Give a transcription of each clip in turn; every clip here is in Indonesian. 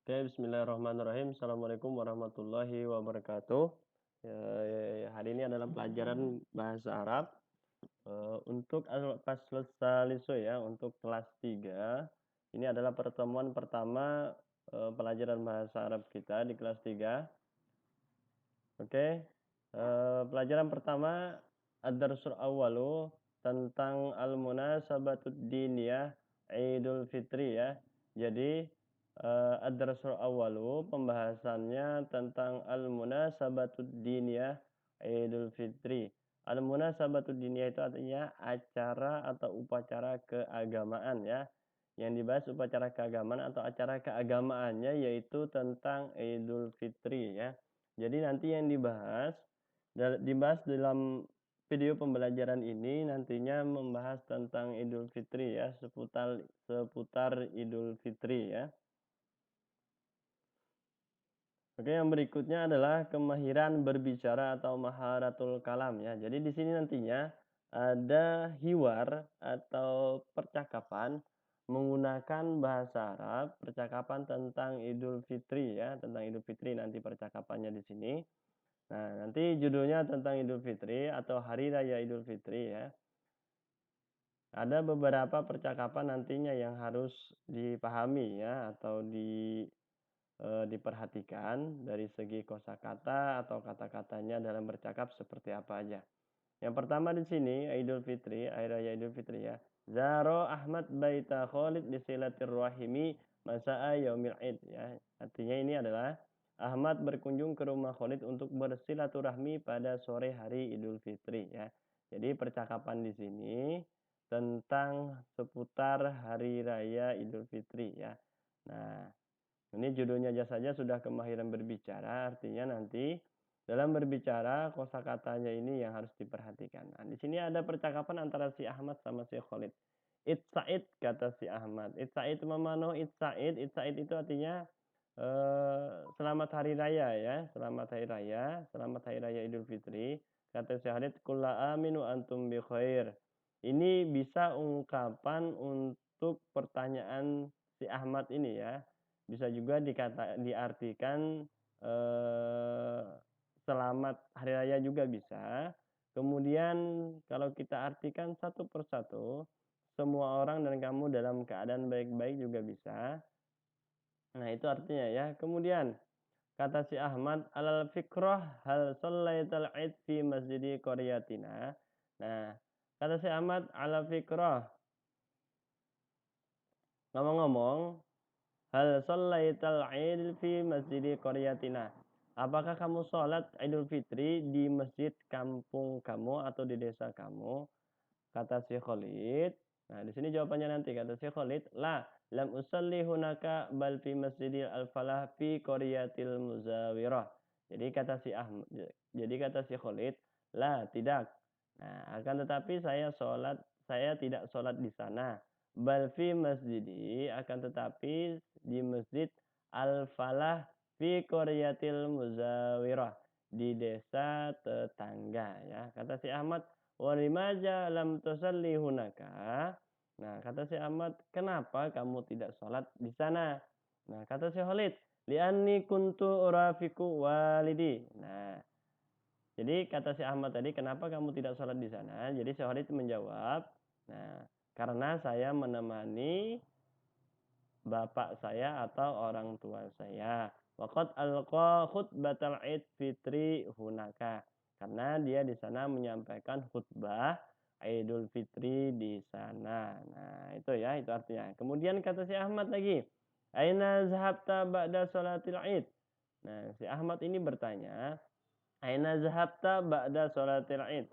Oke, bismillahirrahmanirrahim. Assalamualaikum warahmatullahi wabarakatuh. Hari ini adalah pelajaran bahasa Arab untuk al-fasl tsalisu ya, untuk kelas 3. Ini adalah pertemuan pertama pelajaran bahasa Arab kita di kelas 3. Oke. Pelajaran pertama ad-darsul awwalu tentang al-munasabatud diniyah Idul Fitri ya. Jadi ad-darsul awwalu pembahasannya tentang al-munasabatud diniyah Idul Fitri. Al-munasabatud diniyah itu artinya acara atau upacara keagamaan ya. Yang dibahas upacara keagamaan atau acara keagamaannya yaitu tentang Idul Fitri ya. Jadi nanti yang dibahas dalam video pembelajaran ini nantinya membahas tentang Idul Fitri ya, seputar Idul Fitri ya. Oke, yang berikutnya adalah kemahiran berbicara atau maharatul kalam ya. Jadi di sini nantinya ada hiwar atau percakapan menggunakan bahasa Arab, percakapan tentang Idul Fitri ya, tentang Idul Fitri nanti percakapannya di sini. Nah, nanti judulnya tentang Idul Fitri atau Hari Raya Idul Fitri ya. Ada beberapa percakapan nantinya yang harus dipahami ya atau diperhatikan dari segi kosakata atau kata-katanya dalam bercakap seperti apa aja. Yang pertama di sini Idul Fitri, Hari Raya Idul Fitri ya. Zaro Ahmad baita Khalid di silaturrahimi masa'a yaumil id ya. Artinya ini adalah Ahmad berkunjung ke rumah Khalid untuk bersilaturahmi pada sore hari Idul Fitri ya. Jadi percakapan di sini tentang seputar hari raya Idul Fitri ya. Nah, ini judulnya saja sudah kemahiran berbicara, artinya nanti dalam berbicara kosakatanya ini yang harus diperhatikan. Nah, di sini ada percakapan antara si Ahmad sama si Khalid. It Said kata si Ahmad. It Said memano It Said. It Said itu artinya selamat hari raya ya, selamat hari raya, selamat hari raya Idul Fitri. Kata si Khalid, kulla aminu antum bi khair. Ini bisa ungkapan untuk pertanyaan si Ahmad ini ya. Bisa juga diartikan selamat hari raya juga bisa. Kemudian kalau kita artikan satu persatu, semua orang dan kamu dalam keadaan baik-baik juga bisa. Nah, itu artinya ya. Kemudian kata si Ahmad, alal fikrah hal shallaital id fi masjidi qaryatina. Nah, kata si Ahmad, alal fikrah. Ngomong-ngomong, hal shallaital id fi masjidi qaryatina. Apakah kamu sholat Idul Fitri di masjid kampung kamu atau di desa kamu? Kata si Khalid. Nah, di sini jawabannya nanti kata si Khalid, la lam usalli hunaka bal fi masjidil al-falah fi qaryatil muzawirah. Jadi kata si Ahmad, jadi kata si Khalid, la tidak. Nah, akan tetapi saya tidak sholat di sana. Bal fi masjidi, akan tetapi di masjid al-falah fi qaryatil muzawirah, di desa tetangga ya. Kata si Ahmad, walimaja lam tusalli hunaka. Nah, kata si Ahmad, kenapa kamu tidak sholat di sana? Nah, kata si Khalid, li'anni kuntu urafiku walidi. Nah, jadi kata si Ahmad tadi, kenapa kamu tidak sholat di sana? Jadi si Khalid menjawab, nah, karena saya menemani bapak saya atau orang tua saya. Waqad alqa khutbatal Id Fitri hunaka. Karena dia di sana menyampaikan khutbah Idul Fitri di sana. Nah, itu ya, itu artinya. Kemudian kata si Ahmad lagi, aina zahabta ba'da sholatil Id? Nah, si Ahmad ini bertanya, aina zahabta ba'da sholatil Id?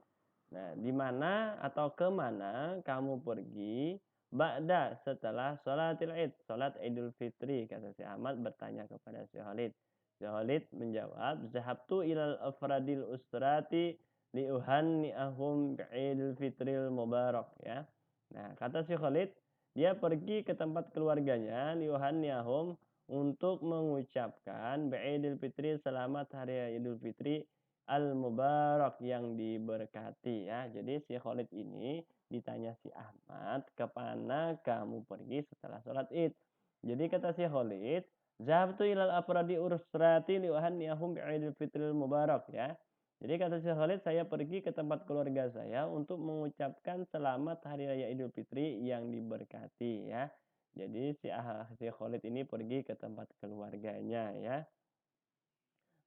Nah, di mana atau ke mana kamu pergi ba'da setelah sholatil Id, sholat Idul Fitri? Kata si Ahmad bertanya kepada si Khalid. Si Khalid menjawab, zahabtu ilal afradil usrati liuhanni'ahum bi'idul fitril mubarak ya. Nah, kata si Khalid, dia pergi ke tempat keluarganya liuhanni'ahum untuk mengucapkan bi'idul fitri, selamat hari Idul Fitri al-mubarak, yang diberkati ya. Jadi si Khalid ini ditanya si Ahmad, kemana kamu pergi setelah sholat Id? Jadi kata si Khalid, Zahabtu ilal afradi usrati li uhanniyahum bi'idil fitril mubarak ya. Jadi kata si Khalid, saya pergi ke tempat keluarga saya untuk mengucapkan selamat hari raya Idul Fitri yang diberkati ya. Jadi si Khalid ini pergi ke tempat keluarganya ya.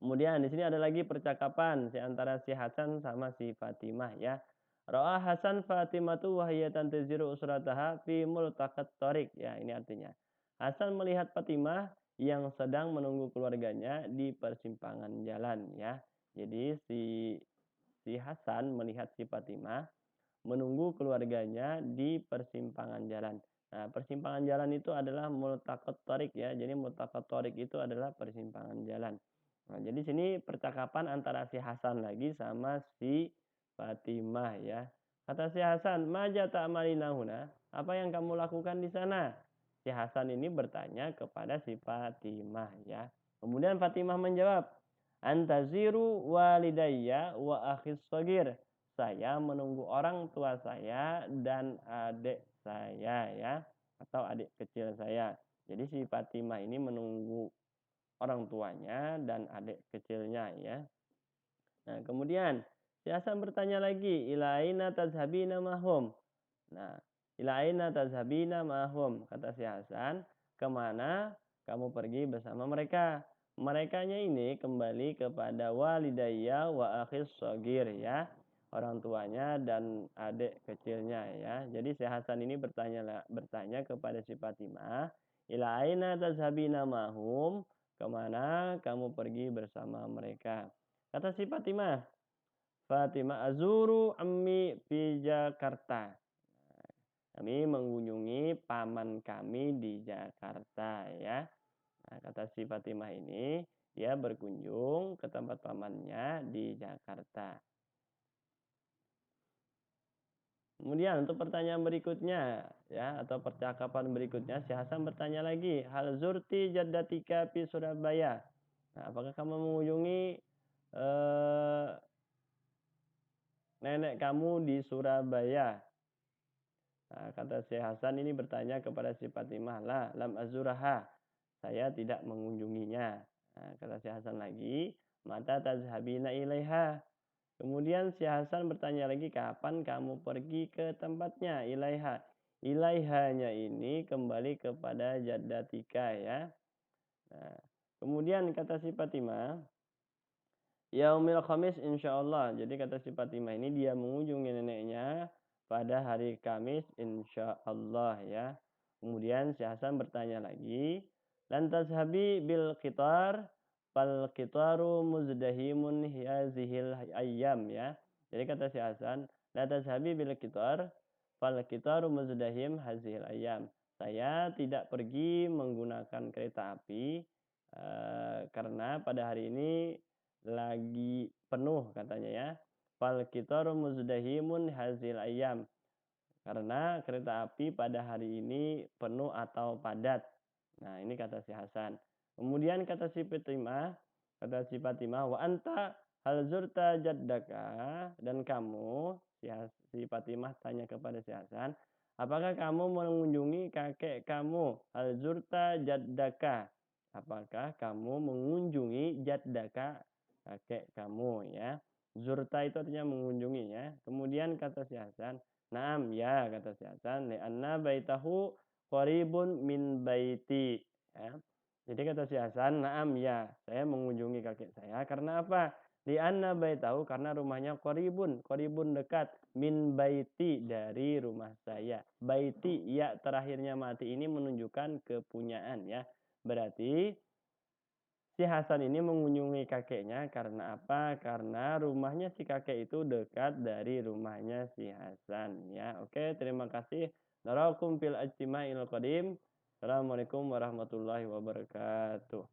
Kemudian di sini ada lagi percakapan di antara si Hasan sama si Fatimah ya. Ra'a Hasan Fatimatu wa hiya tantaziru usrataha fi multaqat thariq. Ya, ini artinya. Hasan melihat Fatimah yang sedang menunggu keluarganya di persimpangan jalan ya. Jadi si Hasan melihat si Fatimah menunggu keluarganya di persimpangan jalan. Nah, persimpangan jalan itu adalah multaqat thariq ya. Jadi multaqat thariq itu adalah persimpangan jalan. Nah, jadi sini percakapan antara si Hasan lagi sama si Fatimah ya. Kata si Hasan, "Maja ta'malina huna?" Apa yang kamu lakukan di sana? Si Hasan ini bertanya kepada si Fatimah ya. Kemudian Fatimah menjawab, "Antaziru walidayya wa akhis shagir." Saya menunggu orang tua saya dan adik saya ya, atau adik kecil saya. Jadi si Fatimah ini menunggu orang tuanya dan adik kecilnya ya. Nah, kemudian si Hasan bertanya lagi, "Ila aina tazhabina mahum?" Nah, "Ila aina tazhabina mahum?" Kata si Hasan, "Kemana kamu pergi bersama mereka?" Merekanya ini kembali kepada walidayya wa akhis shagir ya. Orang tuanya dan adik kecilnya ya. Jadi si Hasan ini bertanya kepada si Fatimah, "Ila aina tazhabina mahum?" Kemana kamu pergi bersama mereka? Kata si Fatimah, "Fatimah azuru ammi fi Jakarta." Kami mengunjungi paman kami di Jakarta ya. Nah, kata si Fatimah ini, dia berkunjung ke tempat pamannya di Jakarta. Kemudian untuk pertanyaan berikutnya ya, atau percakapan berikutnya si Hasan bertanya lagi, "Hal zurti jaddatika fi Surabaya?" Nah, apakah kamu mengunjungi eh, nenek kamu di Surabaya? Nah, kata si Hasan ini bertanya kepada si Fatimah, "La lam azuraha." Saya tidak mengunjunginya. Nah, kata si Hasan lagi, "Mata tazhabina ilaiha?" Kemudian si Hasan bertanya lagi, "Kapan kamu pergi ke tempatnya?" Ilaiha. Ilaihanya ini kembali kepada jaddatika ya. Nah, kemudian kata si Fatimah, Yaumil Khamis insyaallah. Jadi kata si Fatimah ini dia mengunjungi neneknya pada hari Kamis insyaallah ya. Kemudian si Hasan bertanya lagi, "Lantas habi bil qitar fal qitaru muzdahimun hazihil ayyam" ya. Jadi kata si Hasan, "Lantas habi bil qitar fal qitaru muzdahim hazihil ayyam." Saya tidak pergi menggunakan kereta api karena pada hari ini lagi penuh katanya ya. Fal qitaru muzdahimun hazil ayam. Karena kereta api pada hari ini penuh atau padat. Nah, ini kata si Hasan. Kemudian kata si Fatimah, "Wa anta hal zurta jaddaka?" Dan kamu, si Fatimah tanya kepada si Hasan, "Apakah kamu mengunjungi kakek kamu? Hal zurta jaddaka?" Apakah kamu mengunjungi jaddaka, kakek kamu ya? Zurta itu artinya mengunjungi ya. Kemudian kata si Hasan, "Naam ya," kata si Hasan, "li'anna baitahu qaribun min baiti." Ya. Jadi kata si Hasan, "Naam ya, saya mengunjungi kakek saya karena apa? Li'anna baitahu karena rumahnya qaribun, qaribun dekat min baiti dari rumah saya." Baiti ya terakhirnya mati ini menunjukkan kepunyaan ya. Berarti si Hasan ini mengunjungi kakeknya karena apa? Karena rumahnya si kakek itu dekat dari rumahnya si Hasan ya. Oke, terima kasih. Narakum fil ajtima'il qadim. Assalamualaikum warahmatullahi wabarakatuh.